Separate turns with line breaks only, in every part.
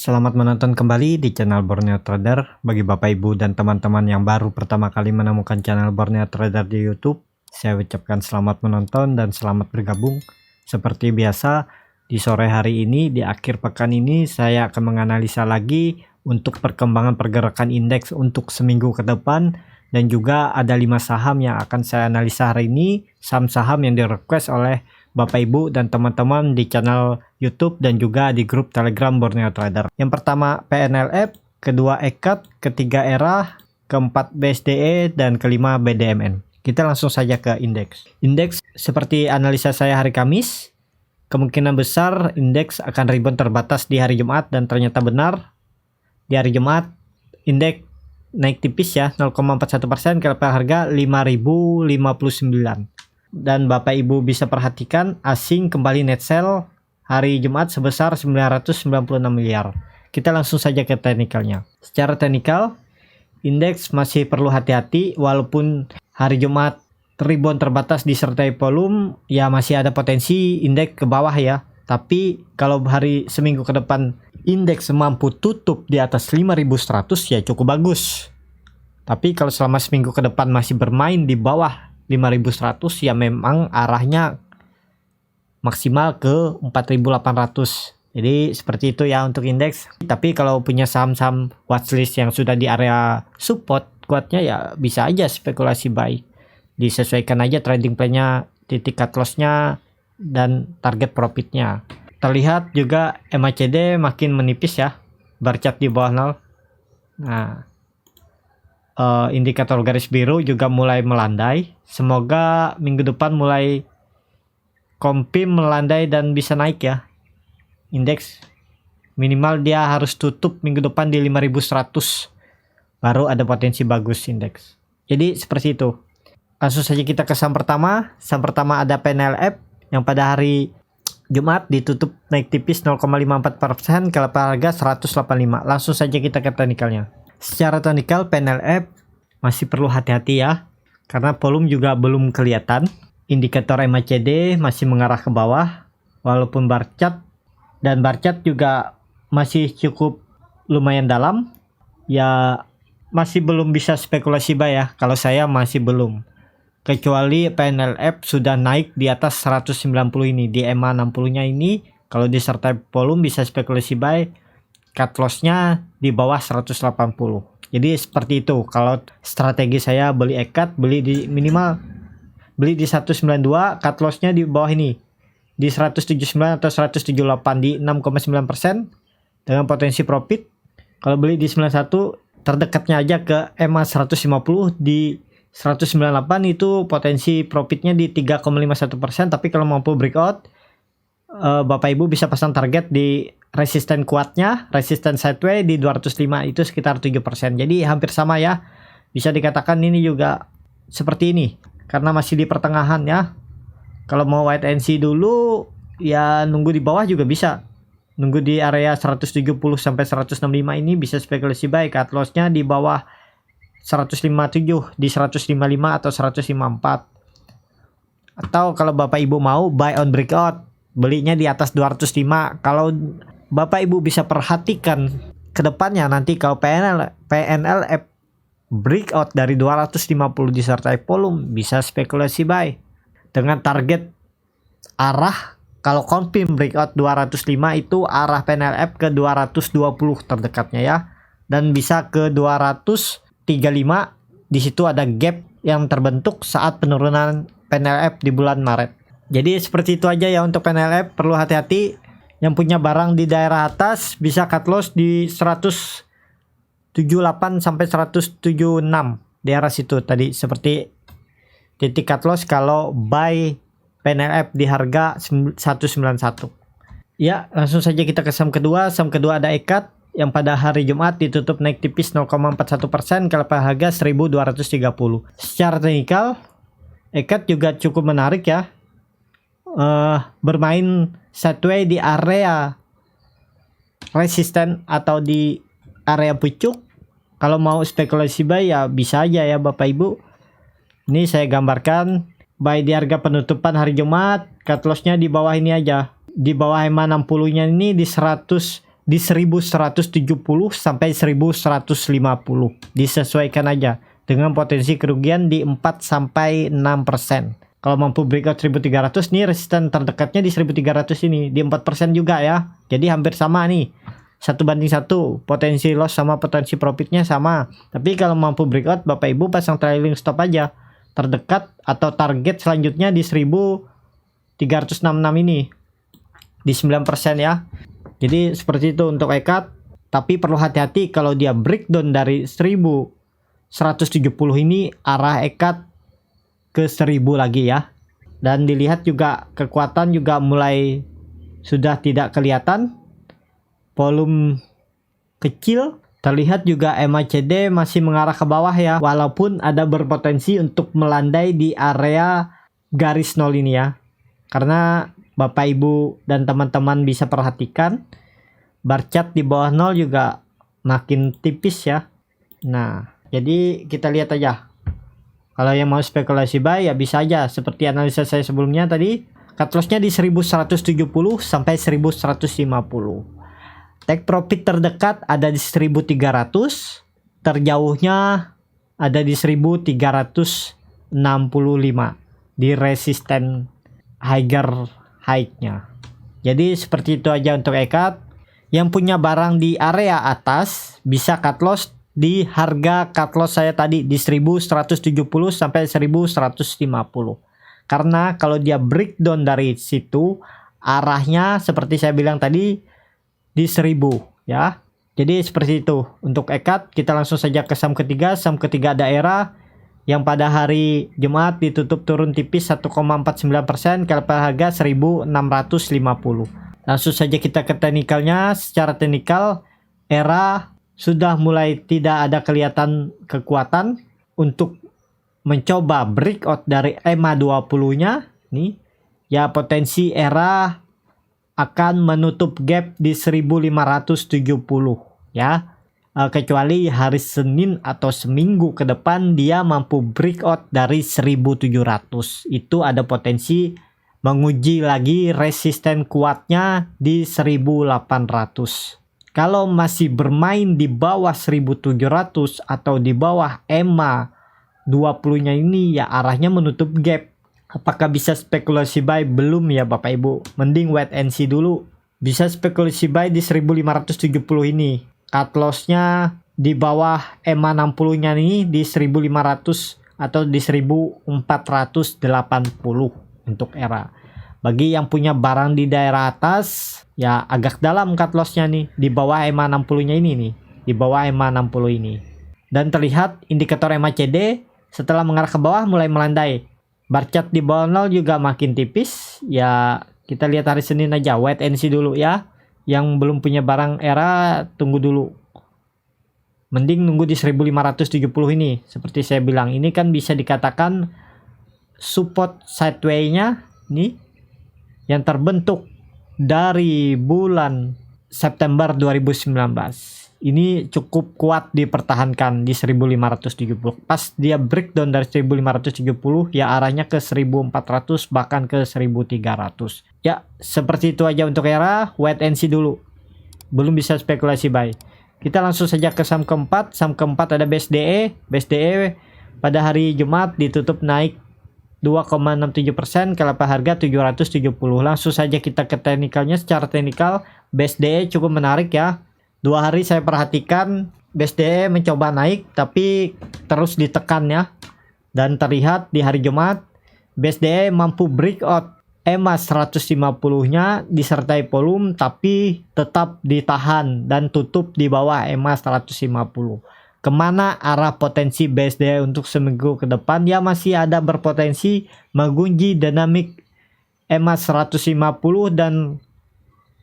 Selamat menonton kembali di channel Borneo Trader. Bagi Bapak Ibu dan teman-teman yang baru pertama kali menemukan channel Borneo Trader di YouTube, saya ucapkan selamat menonton dan selamat bergabung. Seperti biasa, di sore hari ini, di akhir pekan ini, saya akan menganalisa lagi untuk perkembangan pergerakan indeks untuk seminggu ke depan, dan juga ada 5 saham yang akan saya analisa hari ini, saham-saham yang di-request oleh Bapak Ibu dan teman-teman di channel YouTube dan juga di grup Telegram Borneo Trader. Yang pertama PNLF, kedua EKAT, ketiga ERA, keempat BSDE, dan kelima BDMN. Kita langsung saja ke indeks. Indeks seperti analisa saya hari Kamis, kemungkinan besar indeks akan rebound terbatas di hari Jumat, dan ternyata benar. Di hari Jumat indeks naik tipis ya, 0,41% ke level harga 5.059. Dan Bapak Ibu bisa perhatikan asing kembali net sell hari Jumat sebesar 996 miliar. Kita langsung saja ke teknikalnya. Secara teknikal, indeks masih perlu hati-hati walaupun hari Jumat rebound terbatas disertai volume, ya masih ada potensi indeks ke bawah ya. Tapi kalau hari seminggu ke depan indeks mampu tutup di atas 5.100 ya cukup bagus. Tapi kalau selama seminggu ke depan masih bermain di bawah 5.100 ya memang arahnya maksimal ke 4.800. Jadi seperti itu ya untuk indeks. Tapi kalau punya saham-saham watchlist yang sudah di area support kuatnya ya bisa aja spekulasi buy. Disesuaikan aja trading plan-nya, titik cut loss-nya, dan target profitnya. Terlihat juga MACD makin menipis ya, bar chart di bawah 0. Nah, indikator garis biru juga mulai melandai. Semoga minggu depan mulai confirm melandai dan bisa naik ya. Indeks minimal dia harus tutup minggu depan di 5.100 baru ada potensi bagus indeks. Jadi seperti itu. Langsung saja kita ke saham pertama. Saham pertama ada PNLF yang pada hari Jumat ditutup naik tipis 0,54% ke level harga 185. Langsung saja kita ke teknikalnya. Secara teknikal PNLF masih perlu hati-hati ya, karena volume juga belum kelihatan. Indikator MACD masih mengarah ke bawah, walaupun bar chart dan bar chart juga masih cukup lumayan dalam. Ya masih belum bisa spekulasi buy ya, kalau saya masih belum. Kecuali PNLF sudah naik di atas 190 ini, di EMA 60-nya ini, kalau disertai volume bisa spekulasi buy. Cut loss-nya di bawah 180. Jadi seperti itu. Kalau strategi saya beli EKAT, beli di minimal beli di 192, cut loss-nya di bawah ini di 179 atau 178 di 6,9% dengan potensi profit. Kalau beli di 91 terdekatnya aja ke EMA 150 di 198 itu potensi profitnya di 3,51%. Tapi kalau mampu breakout, Bapak Ibu bisa pasang target di resisten kuatnya, resisten sideways di 205 itu sekitar 7%. Jadi hampir sama ya. Bisa dikatakan ini juga seperti ini karena masih di pertengahan ya. Kalau mau wait and see dulu ya nunggu di bawah juga bisa. Nunggu di area 170 sampai 165 ini bisa spekulasi buy. Cut loss-nya di bawah 157 di 155 atau 154. Atau kalau Bapak Ibu mau buy on breakout, belinya di atas 205. Kalau Bapak Ibu bisa perhatikan ke depannya nanti kalau PNLF breakout dari 250 disertai volume bisa spekulasi buy dengan target arah. Kalau confirm breakout 205 itu arah PNLF ke 220 terdekatnya ya, dan bisa ke 235. Di situ ada gap yang terbentuk saat penurunan PNLF di bulan Maret. Jadi seperti itu aja ya untuk PNLF, perlu hati-hati. Yang punya barang di daerah atas bisa cut loss di 178 sampai 176 di arah situ tadi, seperti titik cut loss kalau buy PNLF di harga 191. Ya, langsung saja kita ke saham kedua. Saham kedua ada EKAT yang pada hari Jumat ditutup naik tipis 0,41% ke level harga 1.230. Secara teknikal EKAT juga cukup menarik ya. Bermain sideways di area resisten atau di area pucuk. Kalau mau spekulasi buy ya bisa aja ya Bapak Ibu. Ini saya gambarkan buy di harga penutupan hari Jumat, cut loss-nya di bawah ini aja. Di bawah EMA 60-nya ini di 116 di 1170 sampai 1150. Disesuaikan aja dengan potensi kerugian di 4 sampai 6%. Kalau mampu breakout 1300 nih, resisten terdekatnya di 1300 ini di 4% juga ya. Jadi hampir sama nih. 1:1, potensi loss sama potensi profitnya sama. Tapi kalau mampu breakout, Bapak Ibu pasang trailing stop aja. Terdekat atau target selanjutnya di 1366 ini. Di 9% ya. Jadi seperti itu untuk ECAT. Tapi perlu hati-hati kalau dia breakdown dari 1170 ini, arah ECAT ke 1000 lagi ya. Dan dilihat juga kekuatan juga mulai sudah tidak kelihatan. Volume kecil. Terlihat juga MACD masih mengarah ke bawah ya. Walaupun ada berpotensi untuk melandai di area garis 0 ini ya. Karena Bapak Ibu dan teman-teman bisa perhatikan, bar chart di bawah 0 juga makin tipis ya. Nah, jadi kita lihat aja. Kalau yang mau spekulasi buy ya bisa aja seperti analisa saya sebelumnya tadi, cut loss-nya di 1170 sampai 1150. Take profit terdekat ada di 1300, terjauhnya ada di 1365 di resisten higher high-nya. Jadi seperti itu aja untuk ECAT. Yang punya barang di area atas bisa cut loss di harga cut loss saya tadi di 1170 sampai 1150. Karena kalau dia breakdown dari situ, arahnya seperti saya bilang tadi di 1000 ya. Jadi seperti itu untuk ECAT. Kita langsung saja ke saham ketiga. Saham ketiga daerah yang pada hari Jumat ditutup turun tipis 1,49%, kalau harga 1650. Langsung saja kita ke teknikalnya. Secara teknikal, ERA sudah mulai tidak ada kelihatan kekuatan untuk mencoba breakout dari EMA 20-nya. Nih, ya potensi ERA akan menutup gap di 1570 ya. Kecuali hari Senin atau seminggu ke depan dia mampu breakout dari 1700. Itu ada potensi menguji lagi resisten kuatnya di 1800. Kalau masih bermain di bawah 1700 atau di bawah EMA 20-nya ini ya arahnya menutup gap. Apakah bisa spekulasi buy? Belum ya Bapak Ibu. Mending wait and see dulu. Bisa spekulasi buy di 1570 ini. Cut loss-nya di bawah EMA 60-nya ini di 1500 atau di 1480 untuk ERA. Bagi yang punya barang di daerah atas, ya agak dalam cut loss-nya nih, di bawah EMA 60-nya ini nih, di bawah EMA 60 ini. Dan terlihat indikator MACD setelah mengarah ke bawah mulai melandai. Bar chart di bawah 0 juga makin tipis. Ya kita lihat hari Senin aja, wait and see dulu ya. Yang belum punya barang ERA tunggu dulu. Mending nunggu di 1570 ini. Seperti saya bilang, ini kan bisa dikatakan support sideway-nya nih yang terbentuk dari bulan September 2019. Ini cukup kuat dipertahankan di 1570. Pas dia breakdown dari 1570 ya arahnya ke 1400 bahkan ke 1300. Ya seperti itu aja untuk ERA. Wait and see dulu. Belum bisa spekulasi buy. Kita langsung saja ke saham keempat. Saham keempat ada BSDE. BSDE pada hari Jumat ditutup naik 2,67%, kalau harga 770. Langsung saja kita ke teknikalnya. Secara teknikal BSDE cukup menarik ya. 2 hari saya perhatikan BSDE mencoba naik tapi terus ditekan ya. Dan terlihat di hari Jumat BSDE mampu breakout EMA 150-nya disertai volume tapi tetap ditahan dan tutup di bawah EMA 150. Kemana arah potensi BSDE untuk seminggu ke depan? Ya masih ada berpotensi mengunci dinamik EMA 150 dan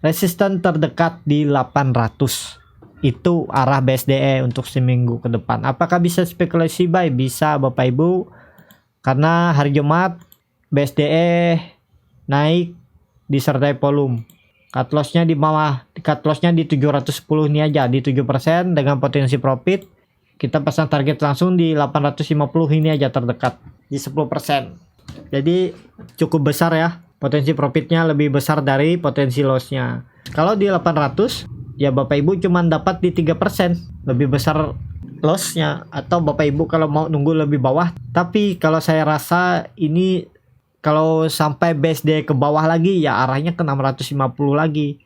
resisten terdekat di 800. Itu arah BSDE untuk seminggu ke depan. Apakah bisa spekulasi buy? Bisa Bapak Ibu. Karena hari Jumat BSDE naik disertai volume. Cut loss-nya di bawah, cut loss-nya di 710 ini aja, di 7% dengan potensi profit. Kita pasang target langsung di 850 ini aja terdekat, di 10%. Jadi cukup besar ya. Potensi profitnya lebih besar dari potensi loss-nya. Kalau di 800 ya Bapak Ibu cuma dapat di 3%, lebih besar lossnya. Atau Bapak Ibu kalau mau nunggu lebih bawah, tapi kalau saya rasa ini kalau sampai BSD ke bawah lagi ya arahnya ke 650 lagi.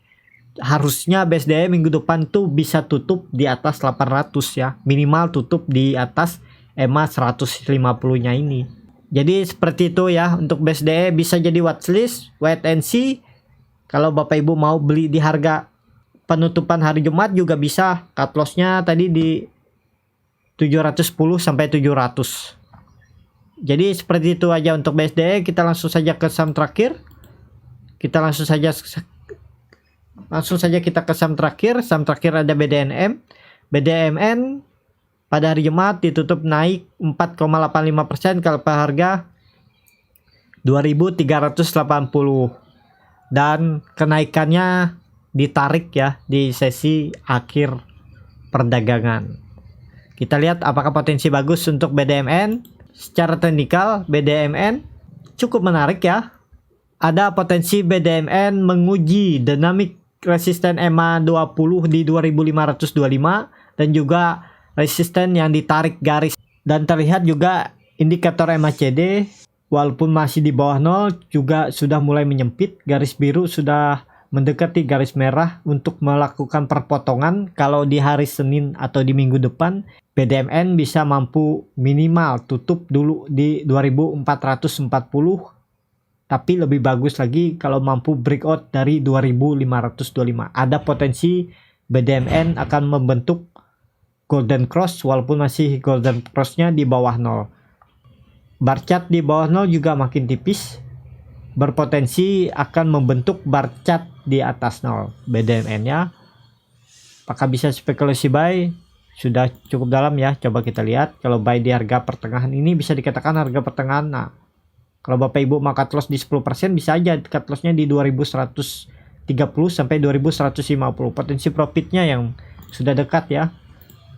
Harusnya BSD minggu depan tuh bisa tutup di atas 800 ya, minimal tutup di atas EMA 150-nya ini. Jadi seperti itu ya untuk BSD, bisa jadi watchlist, wait and see. Kalau Bapak Ibu mau beli di harga penutupan hari Jumat juga bisa. Cut loss-nya tadi di 710 sampai 700. Jadi seperti itu aja untuk BSD. Kita langsung saja ke saham terakhir. Langsung saja kita ke saham terakhir. Saham terakhir ada BDMN. BDMN pada hari Jumat ditutup naik 4,85% kalau harga 2.380, dan kenaikannya ditarik ya di sesi akhir perdagangan. Kita lihat apakah potensi bagus untuk BDMN. Secara teknikal BDMN cukup menarik ya. Ada potensi BDMN menguji dinamik resisten EMA 20 di 2525 dan juga resisten yang ditarik garis, dan terlihat juga indikator MACD walaupun masih di bawah 0 juga sudah mulai menyempit. Garis biru sudah mendekati garis merah untuk melakukan perpotongan. Kalau di hari Senin atau di minggu depan BDMN bisa mampu minimal tutup dulu di 2440, tapi lebih bagus lagi kalau mampu breakout dari 2525. Ada potensi BDMN akan membentuk golden cross walaupun masih golden cross-nya di bawah 0. Bar chart di bawah 0 juga makin tipis, berpotensi akan membentuk bar chart di atas 0 BDMN-nya. Apakah bisa spekulasi buy? Sudah cukup dalam ya. Coba kita lihat. Kalau buy di harga pertengahan ini bisa dikatakan harga pertengahan. Nah, kalau Bapak Ibu mau cut loss di 10% bisa aja cut loss-nya di 2130 sampai 2150. Potensi profitnya yang sudah dekat ya.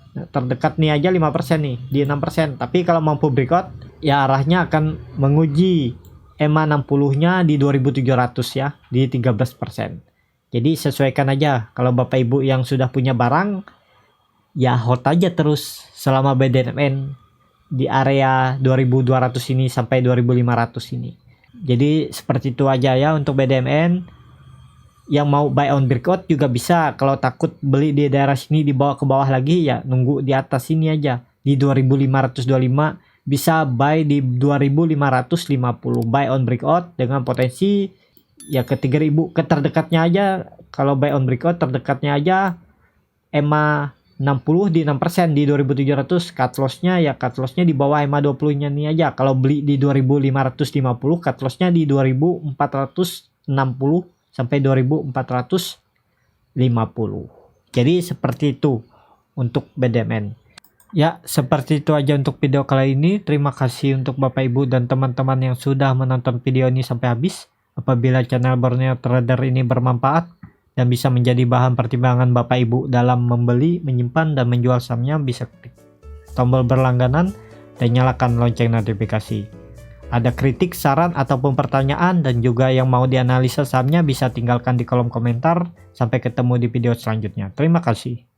Nah, terdekat nih aja 5% nih di 6%. Tapi kalau mampu breakout ya arahnya akan menguji EMA 60-nya di 2700 ya, di 13%. Jadi sesuaikan aja. Kalau Bapak Ibu yang sudah punya barang ya hold aja terus selama BDMN di area 2200 ini sampai 2500 ini. Jadi seperti itu aja ya untuk BDMN. Yang mau buy on breakout juga bisa. Kalau takut beli di daerah sini dibawa ke bawah lagi ya nunggu di atas sini aja di 2525. Bisa buy di 2550. Buy on breakout dengan potensi ya ke 3000, ke terdekatnya aja. Kalau buy on breakout terdekatnya aja EMA 60 di 6% di 2700. Cut loss-nya ya cut loss-nya di bawah EMA 20-nya nih aja. Kalau beli di 2550 cut loss-nya di 2460 sampai 2450. Jadi seperti itu untuk BDMN. Ya, seperti itu aja untuk video kali ini. Terima kasih untuk Bapak Ibu dan teman-teman yang sudah menonton video ini sampai habis. Apabila channel Borneo Trader ini bermanfaat dan bisa menjadi bahan pertimbangan Bapak Ibu dalam membeli, menyimpan, dan menjual sahamnya, bisa klik tombol berlangganan dan nyalakan lonceng notifikasi. Ada kritik, saran, ataupun pertanyaan dan juga yang mau dianalisa sahamnya bisa tinggalkan di kolom komentar. Sampai ketemu di video selanjutnya. Terima kasih.